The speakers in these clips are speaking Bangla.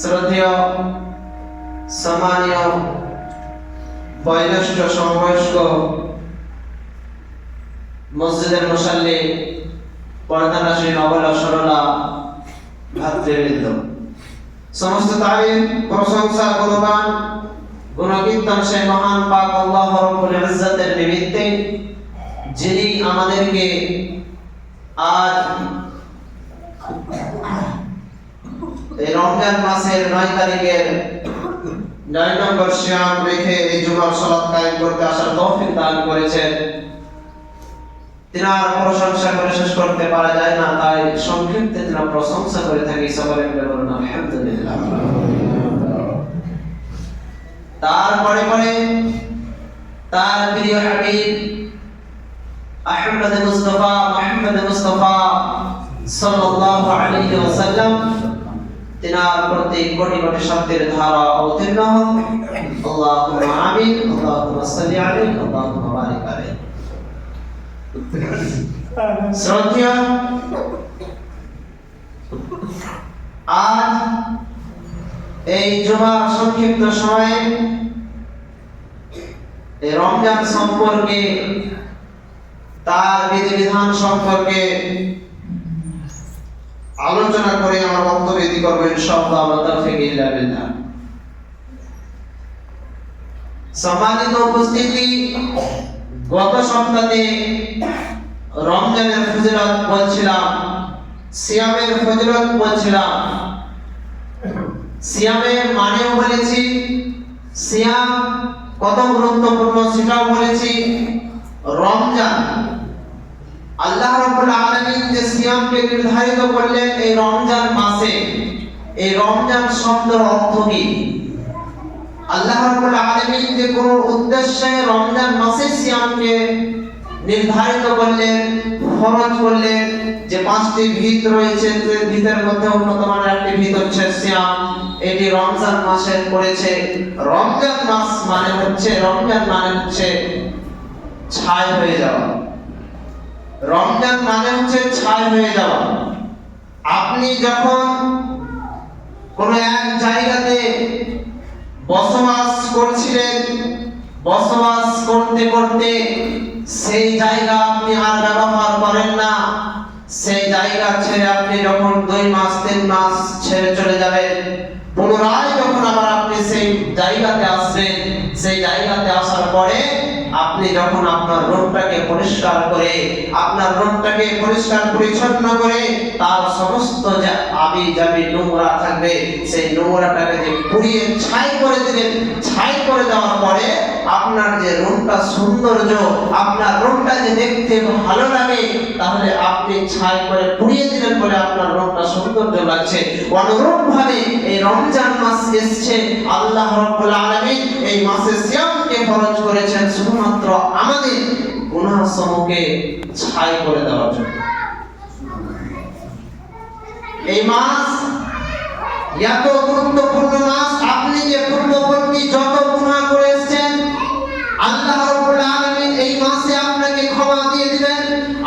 শ্রদ্ধেয় সম্মানীয় বয়োজ্যেষ্ঠ সমবয়স্ক মসজিদের মুসাল্লি পর্দানাসী নবলা সরলা ভাতৃবৃন্দ, সমস্ত তারিফ প্রশংসা গুণগান গুণকীর্তন সেই মহান পাক আল্লাহ রাব্বুল ইজ্জতের নিমিত্তে, যিনি আমাদেরকে আজ এই রমজান মাসের 9 তারিখের 9 নম্বর সিয়াম রেখে এই জুমার সালাত কায়েম করতে আসার তৌফিক দান করেছেন। তিনার প্রশংসা করে শেষ করতে পারা যায় না, তাই সংক্ষিপ্তে তিনার প্রশংসা করে থাকি। সকলে মিলে বলুন আলহামদুলিল্লাহ। তারপরে পরে তার প্রিয় হাবিব আহমদ মুস্তাফা মুহাম্মদ মুস্তাফা সাল্লাল্লাহু আলাইহি ওয়াসাল্লাম তিনার প্রতি কোটি কোটি শব্দের ধারা অবতীর্ণ হোক। আল্লাহুম্মা আমিন। আল্লাহুম্মা সাল্লি আলাইহি আল্লাহুম্মা বারিক আলাইহি। শ্রদ্ধেয়, আজ এই জুমার সংক্ষিপ্ত সময়ে এই রমজান সম্পর্কে, তার বিধিবিধান সম্পর্কে আলোচনা করে আমার বক্তব্য ইতি করবো ইনশাআল্লাহ ওয়া তাওফীক ইল্লা বিল্লাহ। সম্মানিত উপস্থিতি, গত সপ্তাহে রমজানের ফজিলত বলছিলাম, সিয়ামের ফজিলত বলছিলাম, সিয়ামের মানেও বলেছি, সিয়াম কত গুরুত্বপূর্ণ সেটাও বলেছি। রমজান আল্লাহ রাব্বুল আলামিন যে সিয়ামকে নির্ধারিত করলেন এই রমজান মাসে, এই রমজান শব্দের অর্থ কি? আল্লাহ রাব্বুল আলামিন যে কোন উদ্দেশ্যে রমজান মাসে সিয়ামকে নির্ধারিত করলেন, ফরজ করলেন, যে 5টি ভিত রয়েছে, যে ভিতের মধ্যে অন্যতম একটি ভিত হচ্ছে সিয়াম। এটি রমজান মাসে করেছে। রমজান মাস মানে হচ্ছে, রমজান মানে হচ্ছে ছাই হয়ে যাওয়া। রমজান মানে হচ্ছে ছাই হয়ে যাওয়া। আপনি যখন কোন এক জায়গাতে বসবাস করছিলেন, বসবাস করতে করতে সেই জায়গা আপনি আর ব্যবহার করেন না, সেই জায়গা ছেড়ে আপনি যখন 2 মাস 3 মাস ছেড়ে চলে যাবেন, পুনরায় যখন আবার আপনি সেই জায়গাতে আসবেন, সেই জায়গাতে আসার পরে আপনি যখন আপনার রূপটাকে পরিষ্কার করে, আপনার রূপটাকে পরিষ্কার পরিচ্ছন্ন করে, তার সমস্ত যে আবি-জাবি নোংরা থাকবে, সেই নোংরাটাকে যে পুড়িয়ে ছাই করে দিবেন, ছাই করে দেওয়ার পরে আপনার যে রূপটা সৌন্দর্য, আপনার রূপটা যে দেখতে ভালো লাগে, তাহলে আপনি ছাই করে পুড়িয়ে দিলেন বলে আপনার রূপটা সৌন্দর্য লাগছে। অনুরূপভাবে এই রমজান মাস এসেছে, আল্লাহ রাব্বুল আলামিন এই মাসে সিয়ামকে ফরজ করেছেন শুধুমাত্র আমাদের গুনাহসমূহকে ছাই করে দেওয়ার জন্য। এই মাস এত গুরুত্বপূর্ণ মাস, আপনি যে পূর্ববর্তী যত গুনাহ করে এসেছেন, আল্লাহ রাব্বুল আলামিন এই মাসে আপনাকে ক্ষমা দিয়ে দিবেন।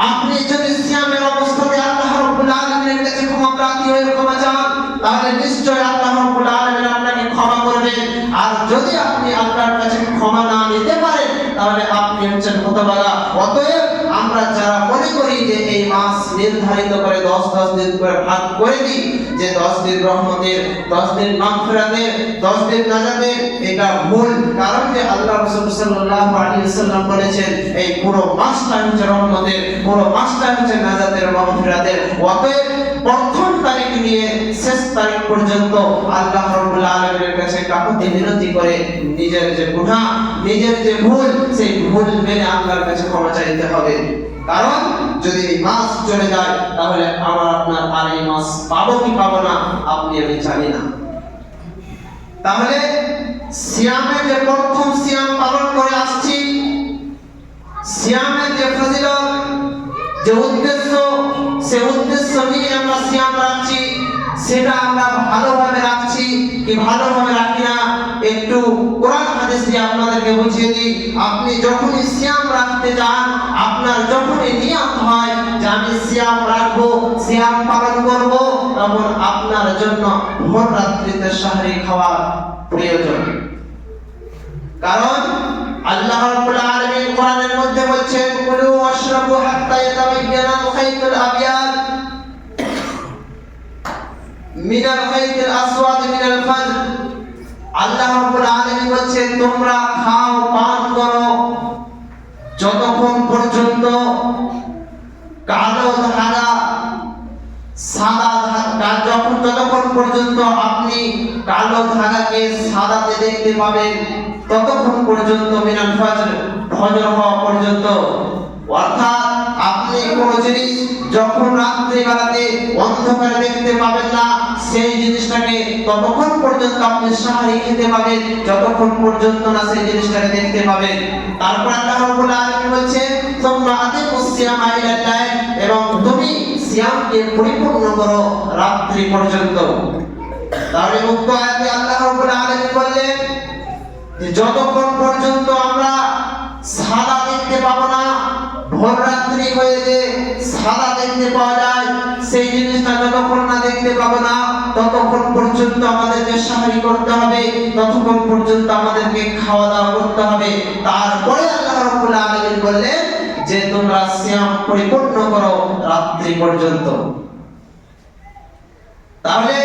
আপনি যদি সিয়ামের অবস্থাতে আল্লাহ রাব্বুল আলামিনের কাছে ক্ষমা প্রার্থী হয়ে ক্ষমা চান, তাহলে নিশ্চয়ই আল্লাহ রাব্বুল আলামিন আপনাকে ক্ষমা করবেন। আর যদি আপনি আল্লাহর কাছে ক্ষমা না নিতে পারেন, তাহলে আপনি হচ্ছেন হতভাগা। অতএব আমরা যারা মনে করি যে এই মাস নির্ধারিত করে 10 দিন করে ভাগ করে দিই, যে 10 দিন রহমতের, 10 দিন মাগফিরাতের, 10 দিন নাজাতের, এটা ভুল। কারণ যে আল্লাহ রাসূল সাল্লাল্লাহু আলাইহি ওয়াসাল্লাম বলেছেন এই পুরো মাসটা হচ্ছে রহমতের, পুরো মাসটা হচ্ছে নাজাতের, মাগফিরাতের। অতএব প্রথম তারিখ নিয়ে শেষ তারিখ পর্যন্ত আল্লাহ রাব্বুল আলামিনের কাছে কাকুতি মিনতি করে নিজের যে গুনাহ, নিজের যে ভুল, সেই ভুল মেনে আল্লাহর কাছে ক্ষমা চাইতে হবে। কারণ যদি এই মাস চলে যায়, তাহলে আমার আপনার আর এই মাস পাবো কি পাবো না আপনি আমি জানি না। তাহলে সিয়ামের যে প্রথম সিয়াম পালন করে আসছি, সিয়ামের যে ফজিলত, যে উদ্দেশ্য, সে উদ্দেশ্য নিয়ে আমরা সিয়াম রাখছি, সেটা আমরা ভালোভাবে রাখছি কি ভালোভাবে রাখি না, একটু কোরআন হাদিস বুঝিয়ে আপনাদেরকে বুঝিয়ে দিই, আপনি যখনই সিয়াম রাখতে যান, আপনার যখনই নিয়ত হয় যে আমি সিয়াম রাখবো, সিয়াম পালন করব, তখন আপনার জন্য ভোর রাত্রিতে সাহরি খাওয়া প্রয়োজন। কারণ আল্লাহ রাব্বুল আলামিন কোরআনের মধ্যে বলছেন, কুলু ওয়াশরাবু হাত্তা ইয়াতাবায়্যানা আল-খাইতুল আবিয়াদ মিনাল খাইতিল আসওয়াদ মিনাল ফাজর। আল্লাহ রাব্বুল আলামিন বলছেন, তোমরা খাও পান করো যতক্ষণ পর্যন্ত কালো ধারা সাদা ধারা, যতক্ষণ পর্যন্ত আপনি কালো ধারাকে সাদাতে দেখতে পাবেন, ততক্ষণ পর্যন্ত মিনাল ফজর, ফজর হওয়া পর্যন্ত। অর্থাৎ আপনি কোন জিনিস যখন রাত্রি বেলাতে অন্ধকারে দেখতে পাবেন না, সেই জিনিসটাকে ততক্ষণ পর্যন্ত আপনি সাহারি খেতে পাবেন যতক্ষণ পর্যন্ত না সেই জিনিসটাকে দেখতে পাবেন। তারপর আল্লাহ রাব্বুল আলামিন বলেন, তোমরা আতিকুস সিয়ামা ইলাল লাইল, এবং তুমি সিয়ামকে পরিপূর্ণ করো রাত্রি পর্যন্ত। তাহলে উক্ত আয়াতে আল্লাহ রাব্বুল আলামিন বললেন যে যতক্ষণ পর্যন্ত আমরা সাদা দেখতে পাবো না, ভোর রাত্রি হয়ে যে সাদা দেখতে পাওয়া যায়, সেই জিনিসটা যতক্ষণ না দেখতে পাবো না, ততক্ষণ পর্যন্ত আমাদেরকে সাহারি করতে হবে, ততক্ষণ পর্যন্ত আমাদেরকে খাওয়া দাওয়া করতে হবে। তারপরে আল্লাহ রাব্বুল আলামিন বললেন যে তোমরা সিয়াম পরিপূর্ণ করো রাত্রি পর্যন্ত। তাহলে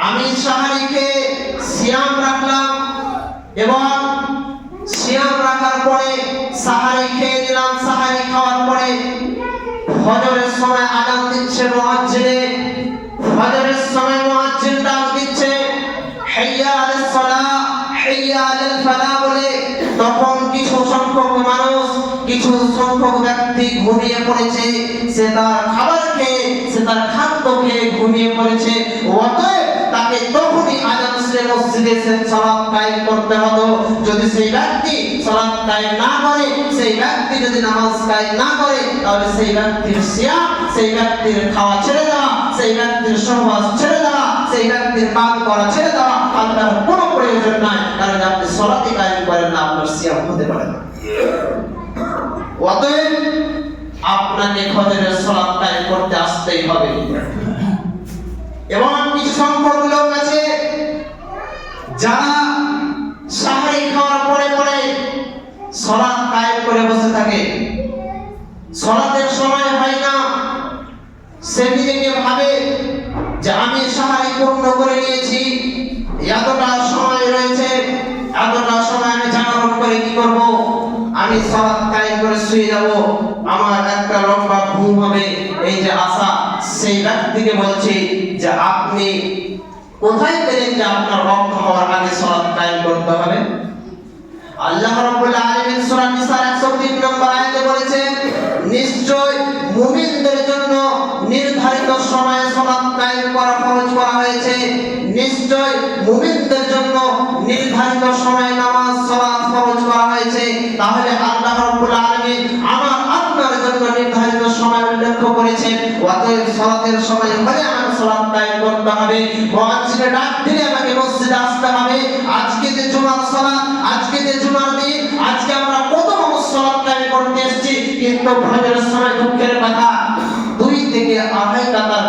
আমি সাহারি খেয়ে সিয়াম রাখলাম, এবং সিয়াম রাখার পরে সাহারি খেয়ে নিলাম, সাহারি খাওয়ার পরে ফজরের সময় আযান দিচ্ছে মুয়াজ্জিনে, ফজরের সময় মুয়াজ্জিন ডাক দিচ্ছে হাইয়া আলাস সালাহ হাইয়া আলাল ফালাহ বলে, তখন কিছু সংখ্যক মানুষ, কিছু সংখ্যক ব্যক্তি ঘুমিয়ে পড়েছে, সে তার খাবার খেয়ে, সে তার খাদ্য খেয়ে ঘুমিয়ে পড়েছে। অতএব তাকে তখনই আযান শুনে মসজিদে এসে সালাত কায়েম করতে হতো। যদি সেই ব্যক্তি সালাত কায়েম না করে, সেই ব্যক্তি যদি নামাজ কায়েম না করে, তাহলে সেই ব্যক্তির সিয়াম, সেই ব্যক্তির খাওয়া ছেড়ে দেওয়া, সেই ব্যক্তির সহবাস ছেড়ে দেওয়া, সেই ব্যক্তির পান করা ছেড়ে দেওয়া আল্লাহর কোনো প্রয়োজন নাই। কারণ আপনি সালাতই কায়েম করেন না, আপনার সিয়াম হতে পারে না। অতএব আপনাকে ফজরের সালাত কায়েম করতে আসতেই হবে। এবং কিছু সংখ্যক লোক আছে যারা সাহারি খাওয়ার পরে পরে সালাত কায়েম করে বসে থাকে, সালাতের সময় হয় না, সে নিজেকে ভাবে যে আমি সাহারি পূর্ণ করে নিয়েছি, এতটা সময় রয়েছে, এতটা সময় আমি জাগরণ করে কি করব, আমি সালাত কায়েম করে শুয়ে যাব, আমার একটা লম্বা ঘুম হবে, এই যে আশা। সেই ব্যক্তিকে বলছি যে আপনি কোথায় পেলেন যে আপনার ওয়াক্ত হওয়ার আগে সালাত কায়েম করতে হবে? আল্লাহ রাব্বুল আলামিন সূরা নিসার 103 নম্বর আয়াতে বলেছেন, নিশ্চয় মুমিনদের জন্য নির্ধারিত সময়ে সালাত কায়েম করা ফরজ করা হয়েছে, নিশ্চয় মুমিনদের জন্য নির্ধারিত সময়ে নামাজ সালাত ফরজ করা হয়েছে। তাহলে আল্লাহ রাব্বুল আলামিন আমার আপনার জন্য নির্ধারিত সময় উল্লেখ করেছেন। অতএব সালাতের সময় হলে আমাকে সালাত কায়েম করতে হবে, মুয়াজ্জিনে ডাক দিলে আমাকে মসজিদে আসতে হবে। আজকে যে জুমার সালাত, আজকে যে জুমার দিন, আজকে আমরা কত মানুষ সালাত কায়েম করতে এসেছি, কিন্তু ফজরের সময় দুঃখের কথা 2 থেকে 2.5 কাতার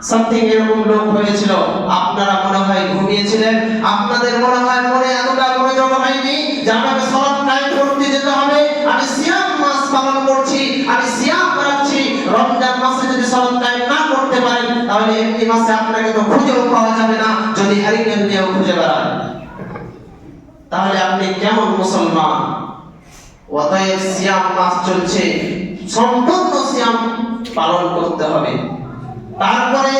সামথিং এরকম লোক হয়েছিল। আপনারা মনে হয় ঘুমিয়েছিলেন, আপনাদের মনে হয় মনে এতটা মনোযোগ হয়নি যে আমাকে সালাত কায়েম করতে যেতে হবে, আমি সিয়াম মাস পালন করছি, আমি সিয়াম রাখছি। রমজান মাসে যদি সালাত কায়েম না করতে পারেন, তাহলে এমনি মাসে আপনাকে তো খুঁজেও পাওয়া যাবে না, যদি হারিকেন দিয়েও খুঁজে বেড়ান, তাহলে আপনি কেমন মুসলমান? অতএব সিয়াম মাস চলছে, সম্পূর্ণ সিয়াম পালন করতে হবে। তারপরে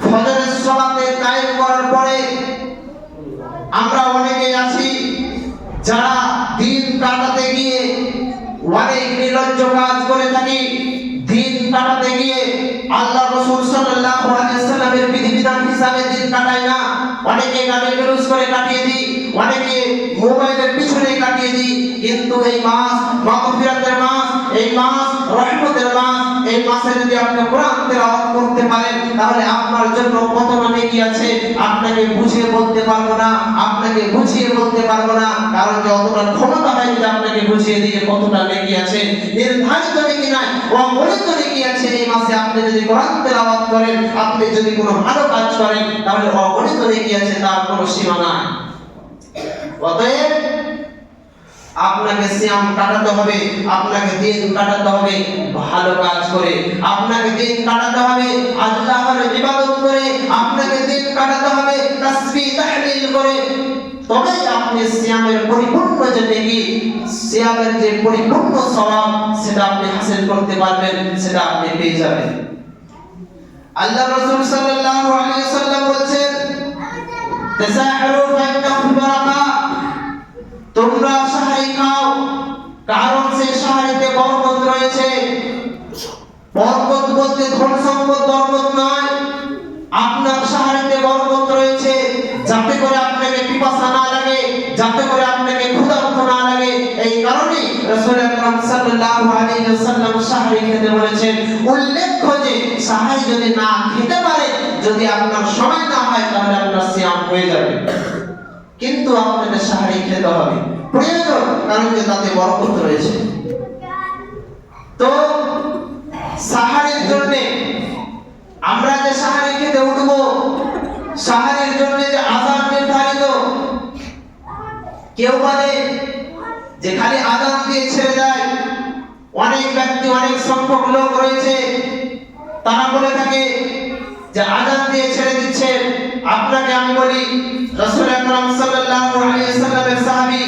ফজরের সালাতে কায়েম করার পরে আমরা অনেকে আছি যারা দিন কাটাতে গিয়ে অনেক নির্লজ্জ কাজ করে থাকি। দিন কাটাতে গিয়ে আল্লাহ রাসূল সাল্লাল্লাহু আলাইহি ওয়াসাল্লামের বিধিবিধান হিসাবে দিন কাটায় না, অনেকে গাড়ি বেরোজ করে কাটিয়ে দিই, অনেকে মোবাইলের পিছনে কাটিয়ে দিই। কিন্তু এই মাস মাগফিরাতের মাস, এই মাস রহমতের মাস। এই মাসে যদি আপনি কোরআন তেলাওয়াত করতে পারেন তাহলে আপনার জন্য কতটা নেকি আছে আপনাকে বুঝিয়ে বলতে পারবো না, কারণ যে অতটা ক্ষমতা হয় যে আপনাকে বুঝিয়ে দিয়ে কতটা নেকি আছে। নির্ধারিত নেকি নাই, অগণিত নেকি আছে এই মাসে। আপনি যদি কোরআন তেলাওয়াত করেন, আপনি যদি কোনো ভালো কাজ করেন, তাহলে অগণিত নেকি আছে, তার কোনো সীমা নাই। অতএব আপনাকে সিয়াম কাটাতে হবে, আপনাকে দিন কাটাতে হবে ভালো কাজ করে, আপনাকে দিন কাটাতে হবে আল্লাহর ইবাদত করে, আপনাকে দিন কাটাতে হবে তাসবিহ তাহলিল করে। তবে আপনি সিয়ামের পরিপূর্ণ যে নেকি, সিয়ামের যে পরিপূর্ণ সওয়াব সেটা আপনি হাসিল করতে পারবেন, সেটা আপনি পেয়ে যাবেন। আল্লাহ রাসূল সাল্লাল্লাহু আলাইহি ওয়াসাল্লাম বলেছেন, তাসাহহারু ফাইন্নাহুল বারাকা, তোমরা সাহারি খাও কারণ সেই সাহারিতে বরকত রয়েছে। বরকত বলতে ধন সম্পদ বরকত নয়, আপনার সাহারিতে বরকত রয়েছে যাতে করে আপনাকে পিপাসা না লাগে, যাতে করে আপনাকে ক্ষুধার্ত না লাগে। এই কারণে রাসূল আকরাম সাল্লাল্লাহু আলাইহি ওয়াসাল্লাম সাহারি খেতে বলেছেন। উল্লেখ্য যে সাহারি যদি না খেতে পারে, যদি আপনার সময় না হয়, তাহলে আপনার সিয়াম হয়ে যাবে, কিন্তু আপনাকে সাহারি খেতে হবে প্রয়োজন, কারণ যে তাতে বরকত রয়েছে। তো সাহারির জন্য আমরা যে সাহারি খেতে উঠব, সাহারির জন্য যে আযান নির্ধারিত, কেউ বলে যে খালি আযান দিয়ে ছেড়ে দেয়। অনেক ব্যক্তি, অনেক সংখ্যক লোক রয়েছে, তারা বলে থাকে যে আযান দিয়ে ছেড়ে দিচ্ছে। আপনাকে আমি বলি, রাসূল আকরাম সাল্লাল্লাহু আলাইহি ওয়াসাল্লামের সাহাবী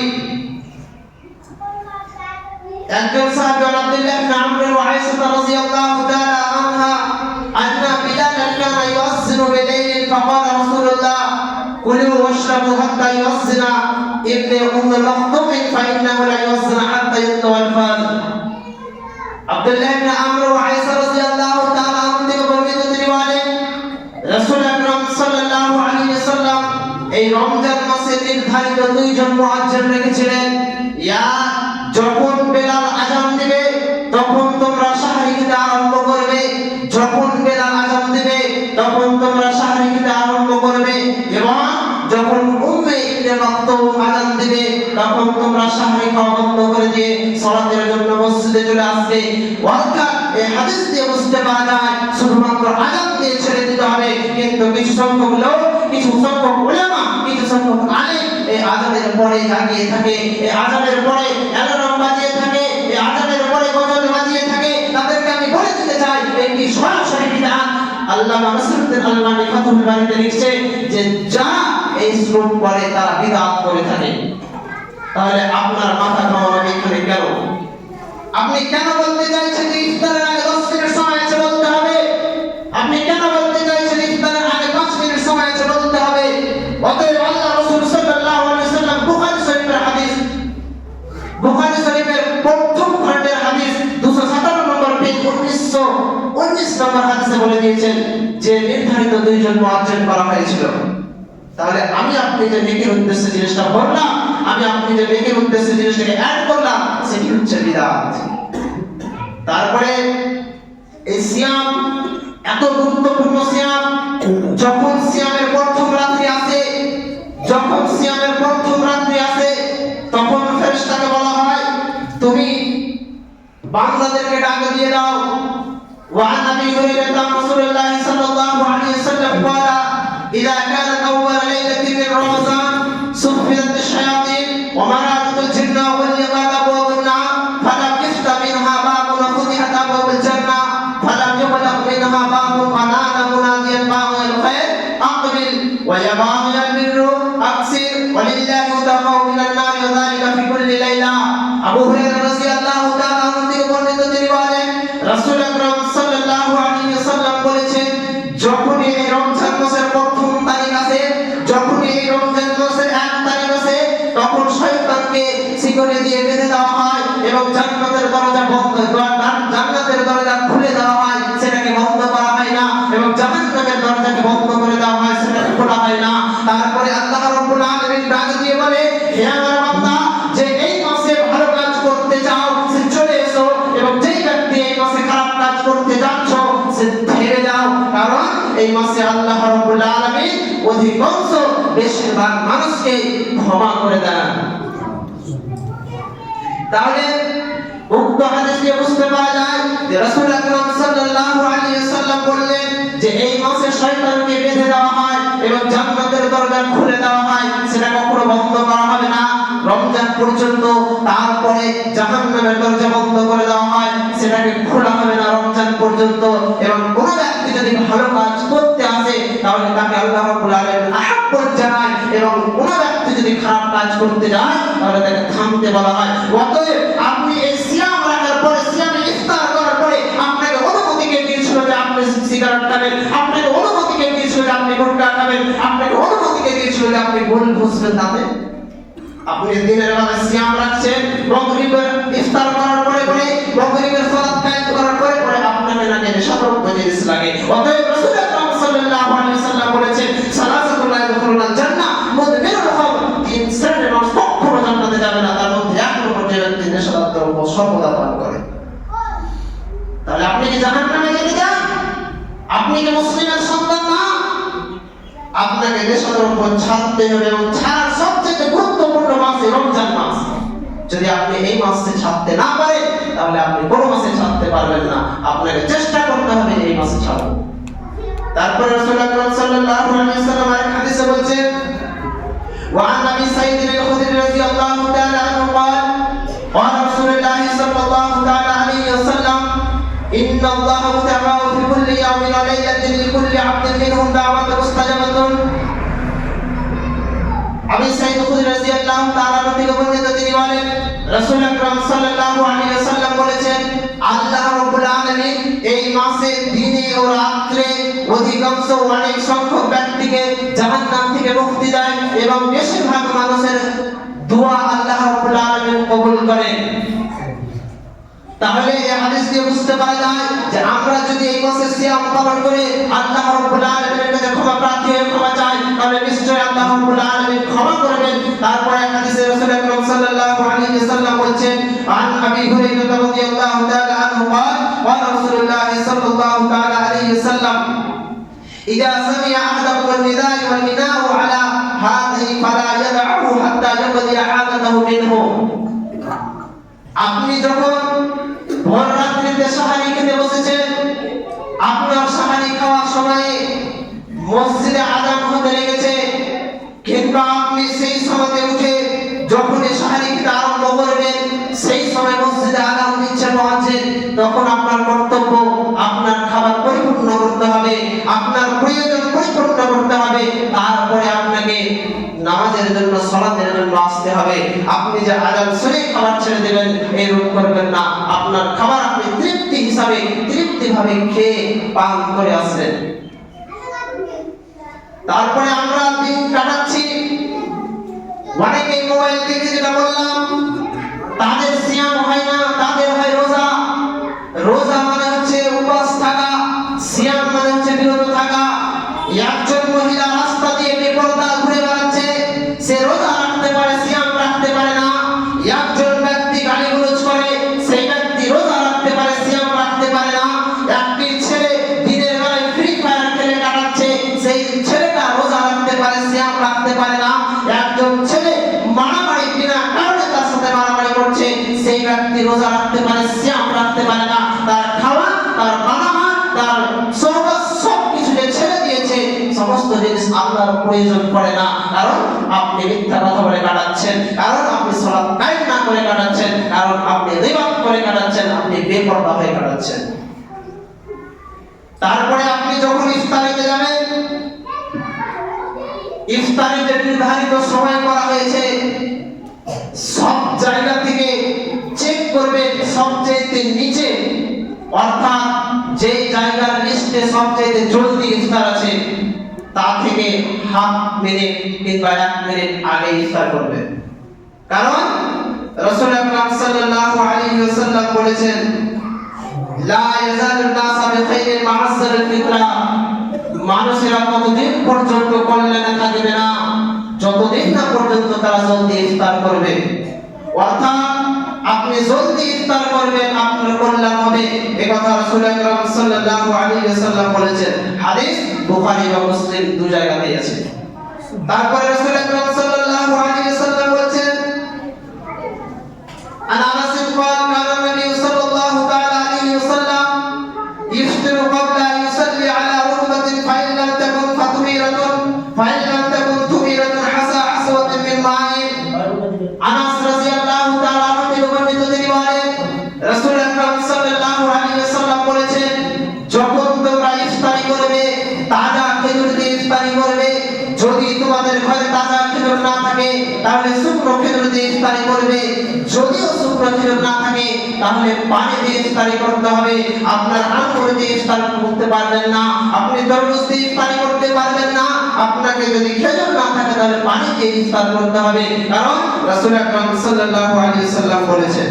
একজন সাহাবী আব্দুল্লাহ ইবনে আমর ওয়া আয়েশা রাদিয়াল্লাহু তাআলা আনহা আন্না বিলাল কানা ইউযিনু বিলাইল ফাকালা রাসূলুল্লাহ কুলু ওয়াশরাবু হাত্তা ইউযিনা ইবনে মাকতুম ফাইন্নাহু লা ইউযিনা হাত্তা ইয়াতাওয়াল ফাজর। আব্দুল্লাহ ইবনে আমর ওয়া আয়েশা রাদিয়াল্লাহু তাআলা আনহা থেকে বর্ণিত, তিনি বলেন রাসূল আকরাম সাল্লাল্লাহু আলাইহি ওয়াসাল্লাম এই রমজান মাসে নির্ধারিত দুইজন মুয়াজ্জিন রেখেছিলেন। যখন বেলাল আযান দিবে তখন তোমরা সাহারি খেতে আরম্ভ করবে, যখন বেলাল আযান দিবে তখন তোমরা সাহারি খেতে আরম্ভ করবে, এবং যখন উম্মে ইবনে মাকতুম আযান দিবে তখন তোমরা সাহারি খাওয়া বন্ধ করে দিয়ে সালাতের জন্য মসজিদে চলে আসবে। অর্থাৎ এই হাদিস দিয়ে বুঝতে পারা যায় শুধুমাত্র আযান দিয়ে ছেড়ে দিতে হবে, কিন্তু কিছু সংখ্যক লোক, কিছু সংখ্যক উলামা, কিছু সংখ্যক আলেম এই আযানের পরে জাগিয়ে থাকে, এই আযানের পরে অ্যালার্ম বাজিয়ে থাকে, এই আযানের পরে গজল বাজিয়ে থাকে। তাদেরকে আমি বলে দিতে চাই, এটি সরাসরি বিদআত। আল্লামা নাসিরউদ্দিন আলবানী ফাতহুল বারীতে লিখছে যে যারা এই শ্রম করে তারা বিদআত করে থাকে। তাহলে আপনার মাথা ঘামানো এখানে কেন? আপনি কেন বলতে চাইছেন যে ইফতারের আগে 10 মিনিট সময় আছে বলতে হবে? আপনি কেন বলতে চাইছেন ইফতারের আগে 5 মিনিট সময় আছে বলতে হবে? অতএব আল্লাহ রাসূল সাল্লাল্লাহু আলাইহি ওয়াসাল্লাম বুখারী শরীফের হাদিস, বুখারী শরীফের প্রথম খণ্ডের হাদিস 257 নম্বর পেজ 1919 নম্বর হাদিসে বলে দিয়েছেন যে নির্ধারিত দুইজন মুয়াজ্জিন করা হয়েছিল। তাহলে আমি আপনি যে নেকির উদ্দেশ্যে জিনিসটা বললাম, আমি আপনি যে নেকির উদ্দেশ্যে জিনিসটাকে অ্যাড করলাম, সেটি হচ্ছে বিদআত। তারপরে এই সিয়াম এত গুরুত্বপূর্ণ সিয়াম, যখন সিয়ামের প্রথম রাত্রি আসে, যখন সিয়ামের প্রথম রাত্রি আসে তখন ফেরেশতাকে বলা হয় তুমি বান্দাদেরকে ডাক দিয়ে দাও। وعن ابي هريره عن رسول الله صلى الله عليه وسلم قال اذا كانت اول ليله من رمضان صفدت الشياطين ومرضت الجن وغلقت ابواب النار فلم يفتح منها باب وفتحت ابواب الجنه فلم يغلق منها باب ونادى مناديا باغي الخير اقبل ويا باغي البر اكثر ولله تقوا من النار وذلك في كل ليله। আবু হুরায়রা রাদিয়াল্লাহু তাআলা আনহু থেকে বর্ণিত, তিনি বলেন রাসূল আকরাম সাল্লাল্লাহু আলাইহি ওয়াসাল্লাম বলেছেন যখন এই রমজান মাসের প্রথম তারিখ আসে, যখন এই রমজান মাসের 1 তারিখ আসে, তখন শয়তানকে শিকলে দিয়ে বেঁধে দেওয়া হয় এবং জান্নাতের দরজা বন্ধ, জান্নাতের দরজা খুলে দেওয়া হয়, সেটাকে বন্ধ করা হয় না, এবং জাহান্নামের দরজাকে বন্ধ করে দেওয়া হয়, সেটাকে খোলা হয় না। তারপরে আল্লাহ রাব্বুল আলামিন ডাক দিয়ে বলে, হে আমার বান্দা, যে এই মাসে ভালো কাজ করতে চাও সে চলে এসো, এবং যেই ব্যক্তি এই মাসে আল্লাহ রাব্বুল আলামিন অধিকাংশ বেশিরভাগ মানুষকে ক্ষমা করে দেন। তাহলে উক্ত হাদিস দিয়ে বুঝতে পারা যায় যে রাসূল আকরাম সাল্লাল্লাহু আলাইহি ওয়াসাল্লাম বললেন যে এই মাসে শয়তানকে বেঁধে দেওয়া হয় এবং জান্নাতের দরজা খুলে দেওয়া হয়, সেটা কখনো বন্ধ করা হবে না রমজান পর্যন্ত। তারপরে জাহান্নামের দরজা বন্ধ করে দেওয়া হয়, সেটাকে খোলা হবে না রমজান পর্যন্ত। এবং কোন ব্যক্তি যদি ভালো কাজ করতে আসে তাহলে তাকে আল্লাহ রাব্বুল আলামিন আহ্বান জানায়, এবং কোন ব্যক্তি যদি খারাপ কাজ করতে যায় তাহলে তাকে থামতে বলা হয়। অতএব আপনি এই সিয়াম রাখার পরে, সিয়ামে ইফতার করার পরে আপনাকে অনুমতিকে দিয়েছিল যে আপনি সিগারেট খাবেন, আপনাকে অনুমতিকে দিয়েছিল যে আপনি গুটখা খাবেন, আপনাকে অনুমতিকে দিয়েছিল যে আপনি গোল ঘুষবেন দাঁতে। আপনি দিনের বেলা সিয়াম রাখছেন, মাগরিবের ইফতার করার পরে মাগরিবের সালাত কায়েম করার পরে আপনাকে নাকি নেশাদ্রব্য জিনিস লাগে। অতএব রাসূল আকরাম সাল্লাল্লাহু আলাইহি ওয়াসাল্লাম বলেছেন সালাসাতুল লা ইয়াদখুলুনাল জান্নাহ মুদমিনুল খামর, তিন শ্রেণীর মানুষ কখনো জান্নাতে যাবে না, তার মধ্যে এক নম্বর যে ব্যক্তি নেশাদ্রব্য সর্বদা পান করে। তাহলে আপনি কি জাহান্নামে যেতে চান? আপনি কি মুসলিমের সন্তান না? আপনাকে নেশাদ্রব্য ছাড়তে হবে, এবং ছাড়ার সবচেয়ে গুরুত্বপূর্ণ মাস রমজান মাস। যদি আপনি এই মাসে ছাড়তে না পারেন তাহলে আপনি কোনো মাসে ছাড়তে পারবেন না, আপনাকে চেষ্টা করতে হবে এই মাসে ছাড়ো। তারপর রাসূল আকরাম সাল্লাল্লাহু আলাইহি ওয়াসাল্লাম আরেক হাদিসে বলেছেন ওয়ান আবি সাঈদ আল-খুদরি রাদিয়াল্লাহু তাআলা আনহু قال قال رسول الله صلى الله تعالى عليه وسلم إن الله تعالى في كل يوم وليلة لكل عبد منهم دعوة مستجابة। আবু সাঈদ খুদরি রাদিয়াল্লাহু তাআলা থেকে বর্ণিত, তিনি বলেন রাসূল আকরাম সাল্লাল্লাহু আলাইহি ওয়াসাল্লাম বলেছেন আল্লাহ রাব্বুল আলামিন এই মাসে দিনে ও রাতে অধিকাংশ অনেক সংখ্যক ব্যক্তিকে জাহান্নাম থেকে মুক্তি দেয়, এবং বেশিরভাগ মানুষের দোয়া আল্লাহ রাব্বুল আলামিন কবুল করেন। তাহলে এই হাদিস দিয়ে বুঝতে পারা যায় যে আমরা যদি এই মাসে সিয়াম পালন করে আল্লাহ রাব্বুল আলামিনের কাছে ক্ষমা প্রার্থী হয়ে ক্ষমা চাই তাহলে নিশ্চয়ই আল্লাহ রাব্বুল আলামিন ক্ষমা করবেন। তারপরে হাদিসে রাসূল আকরাম সাল্লাল্লাহু আলাইহি ওয়াসাল্লাম বলেন আন আবি হুরায়রা রাদিয়াল্লাহু তাআলা আনহু قال قال رسول الله صلى الله تعالى عليه وسلم إذا سمع أحدكم النداء والنداء على هذه فلا يدعه حتى يقضي حاجته منه। আপনি যখন ভোর রাত্রিতে সাহারি খেতে বসেছেন, আপনার সাহারি খাওয়ার সময়ে মসজিদে আযান হতে লেগেছে, কিংবা আপনি সেই সময় উঠে যখনই সাহারি খেতে আরম্ভ করবেন সেই সময় মসজিদে আযান দিচ্ছে পৌঁছে, তখন আপনার কর্তব্য আপনার খাবার পরিপূর্ণ করতে হবে, আপনার প্রয়োজন পরিপূর্ণ করতে হবে, তারপরে আপনাকে নামাজের জন্য সালাতের জন্য আসতে হবে। আপনি যে আযান শুনে খাবার ছেড়ে দেবেন এরকম করবেন না, আপনার খাবার আপনি তৃপ্তিভাবে খেয়ে পান করে আসবেন। তারপরে আমরা দিন কাটাচ্ছি, অনেকে মোবাইল দেখে, যেটা বললাম তাদের সিয়াম হয় না, তাদের হয় রোজা। রোজা মানে হচ্ছে উপবাস থাকা, সিয়াম মানে হচ্ছে বিরত থাকা। একজন মহিলা রাস্তা দিয়ে বেপরদা ঘুরে বেড়াচ্ছে, সে রোজা রাখতে পারে সিয়াম রাখতে পারে না। একজন ব্যক্তি গালিগুলোজ করে, সেই ব্যক্তি রোজা রাখতে পারে সিয়াম রাখতে পারে না। একটি ছেলে দিনের বেলায় ফ্রি ফায়ার খেলে কাটাচ্ছে, সেই ছেলেটা রোজা রাখতে পারে সিয়াম রাখতে পারে না। একজন ছেলে মারামারি বিনা কারণে তার সাথে মারামারি করছে, সেই ব্যক্তি রোজা রাখতে পারে সিয়াম রাখতে পারে না। তার খাওয়া, তার বানানো, তার সহবাস সবকিছু ছেড়ে দিয়েছে, সমস্ত জিনিস আল্লাহর প্রয়োজন পড়ে না। কারণ আপনি মিথ্যা কথা বলে কাটাচ্ছেন, কারণ আপনি সালাত কায়েম না করে কাটাচ্ছেন, কারণ আপনি গীবত করে কাটাচ্ছেন, আপনি বেপরদা হয়ে কাটাচ্ছেন। তারপরে আপনি যখন ইফতারিতে যাবেন, ইফতারিতে নির্ধারিত সময় করা হয়েছে, সব জায়গা থেকে চেক করবেন সবচেয়ে নিচে, অর্থাৎ যে জায়গার লিস্টে সবচেয়ে জলদি ইফতার আছে তা থেকে হাফ মিনিট কিংবা 1 মিনিট আগে ইফতার করবেন। কারণ রাসূল আকরাম সাল্লাল্লাহু আলাইহি ওয়াসাল্লাম বলেছেন লা ইয়াজালুন নাস বিখাইরিন মা'আসসাল ফিতরা, মানুষেরা ততদিন পর্যন্ত কল্যাণে থাকবে না যতদিন না পর্যন্ত তারা জলদি ইফতার করবে। অর্থাৎ আপনি জলদি ইফতার করবেন, আপনার কল্যাণ হবে। এই কথা রাসূল আকরাম সাল্লাল্লাহু আলাইহি ওয়াসাল্লাম বলেছেন। হাদিস বুখারী এবং মুসলিম দুই জায়গাতেই আছে। তারপরে রাসূল আকরাম সাল্লাল্লাহু আলাইহি ওয়াসাল্লাম বলেছেন আন আনাস قال قال النبي صلى الله تعالى عليه وسلم يفطر قبل أن يصلي على ركبة فإن لم تكن فطميرة فإن لم تكن طميرة حصى حصوة من ماء। আনাস রাদিয়াল্লাহু তাআলা আনহু বর্ণিত তিনি বলেন রাসূল আকরাম সাল্লাল্লাহু আলাইহি ওয়াসাল্লাম বলেছেন যখন তোমরা ইফতারি করবে তাজা খেজুর দিয়ে ইফতারি করবে, যদি তোমাদের ঘরে তাজা খেজুর না থাকে তাহলে শুকনো খেজুর দিয়ে ইফতারি করবে, যদিও শুকনো খেজুর না থাকে তাহলে পানি দিয়ে ইফতারি করতে হবে। আপনার আঙ্গুর দিয়ে ইফতারি করতে পারবেন না, আপনি তরমুজ দিয়ে ইফতারি করতে পারবেন না, আপনাকে যদি খেজুর না থাকে তাহলে পানি দিয়ে ইফতার করতে হবে, কারণ রাসূল আকরাম সাল্লাল্লাহু আলাইহি ওয়াসাল্লাম বলেছেন।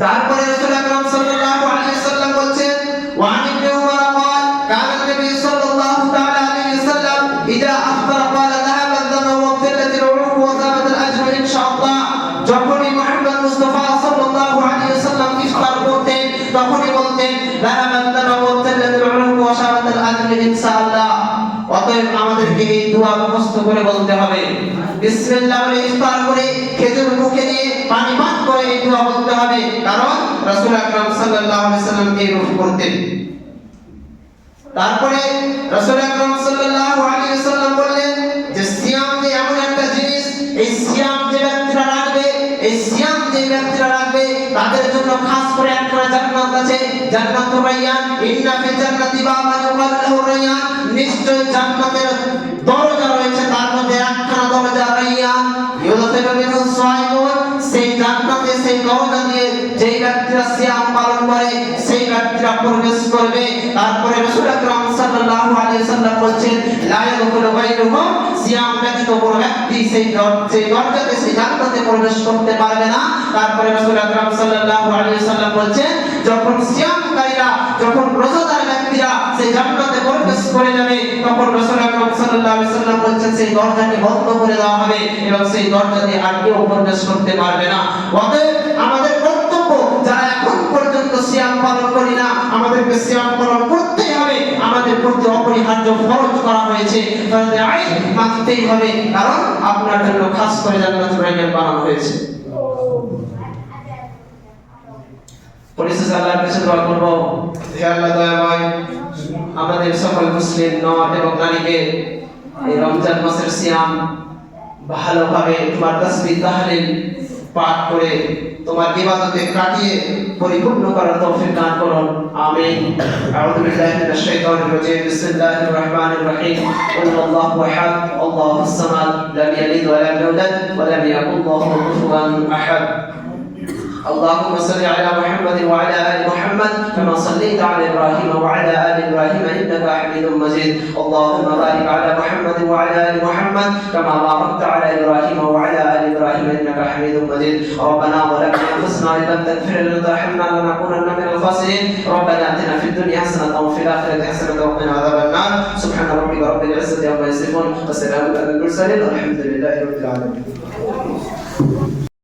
তারপরে রাসূল আকরাম সাল্লাল্লাহু আলাইহি ওয়াসাল্লাম বলেন ওয়ান ইবনে উমর قال كان النبي صلى الله تعالى عليه وسلم اذا افطر قال ذهب الدم وابتلت العروق وثابت الاجر ان شاء الله। যখনই মুহাম্মদ মুস্তাফা সাল্লাল্লাহু আলাইহি ওয়াসাল্লাম ইফতার করতেন তখনই বলতেন ذهب الدم وابتلت العروق وثابت الاجر ان شاء الله। অতএব আমাদেরকে এই দোয়া মুখস্থ করে বলতে হবে, বিসমিল্লাহ বলে ইফতার করে খেজুর মুখে দিয়ে পানি পান করে এই দোয়া বলতে হবে, কারণ রাসূল আকরাম সাল্লাল্লাহু আলাইহি ওয়াসাল্লাম এই রূপ করতেন। তারপরে রাসূল আকরাম সাল্লাল্লাহু আলাইহি ওয়াসাল্লাম বললেন যে সিয়াম যে এমন একটা জিনিস, এই সিয়াম যে ব্যক্তিরা রাখবে, এই সিয়াম যে ব্যক্তিরা রাখবে তাদের জন্য খাস করে একটা জান্নাত আছে, জান্নাতুর রায়্যান। ইন্না ফিল জান্নাতি বাবান ইউকাল লাহু রায়্যান, নিশ্চয় জান্নাতের দরজা রয়েছে, তার মধ্যে একখানা দরজা রায়্যান ইউদাখিলু মিনহু সাইমুন। সেই জান্নাতে সেই দরজা দিয়ে যেই ব্যক্তিরা সিয়াম পালন করে সেই ব্যক্তিরা প্রবেশ করবে। তারপরে রাসূল আকরাম সাল্লাল্লাহু আলাইহি ওয়াসাল্লাম বলেন লা ইয়াদখুলু গায়রুহু, সিয়াম ব্যতীত কোনো ব্যক্তি সেই দরজাতে সেই জান্নাতে প্রবেশ করতে পারবে না। তারপরে রাসূল আকরাম সাল্লাল্লাহু আলাইহি ওয়াসাল্লাম বলেন যখন সিয়ামকারীরা, যখন রোজাদার ব্যক্তিরা সেই জান্নাতে প্রবেশ করে যাবে তখন রাসূল আকরাম সাল্লাল্লাহু আলাইহি ওয়াসাল্লাম বলেন সেই দরজাটি বন্ধ করে দেওয়া হবে এবং সেই দরজা দিয়ে আর কেউ প্রবেশ করতে পারবে না। অতএব আমাদের কর্তব্য, যারা এখন পর্যন্ত সিয়াম পালন করি না, আমাদেরকে সিয়াম পালন করতেই হবে, আমাদের প্রতি অপরিহার্য ফরজ করা হয়েছে, ফরজে আইন মানতেই হবে, কারণ আপনার জন্য খাস করে জান্নাতুর রায়্যান বানানো হয়েছে। পরিশেষে আল্লাহর কাছে দোয়া করব, হে আল্লাহ দয়াময়, আমাদের সকল মুসলিম নর এবং নারীকে এই রমজান মাসের সিয়াম ভালোভাবে তোমার তাসবিহ তাহলিল পাঠ করে তোমার ইবাদতে কাটিয়ে পরিপূর্ণ করার তৌফিক দান করুন, আমিন। আউযু বিল্লাহি মিনাশ শাইতানির রাজীম, বিসমিল্লাহির রহমানির রহিম। আল্লাহু আহাদ, আল্লাহুস সামাদ, লাম ইয়ালিদ ওয়া লাম ইউলাদ ওয়া লাম ইয়াকুল লাহু কুফুওয়ান আহাদ। اللهم صل على محمد وعلى ال محمد كما صليت على ابراهيم وعلى ال ابراهيم انك حميد مجيد. اللهم بارك على محمد وعلى ال محمد كما باركت على ابراهيم وعلى ال ابراهيم انك حميد مجيد. ربنا ظلمنا انفسنا وان لم تغفر لنا وترحمنا لنكونن من الخاسرين. ربنا اتنا في الدنيا حسنه وفي الاخره حسنه وقنا عذاب النار. سبحان ربك رب العزه عما يصفون وسلام على المرسلين والحمد لله رب العالمين.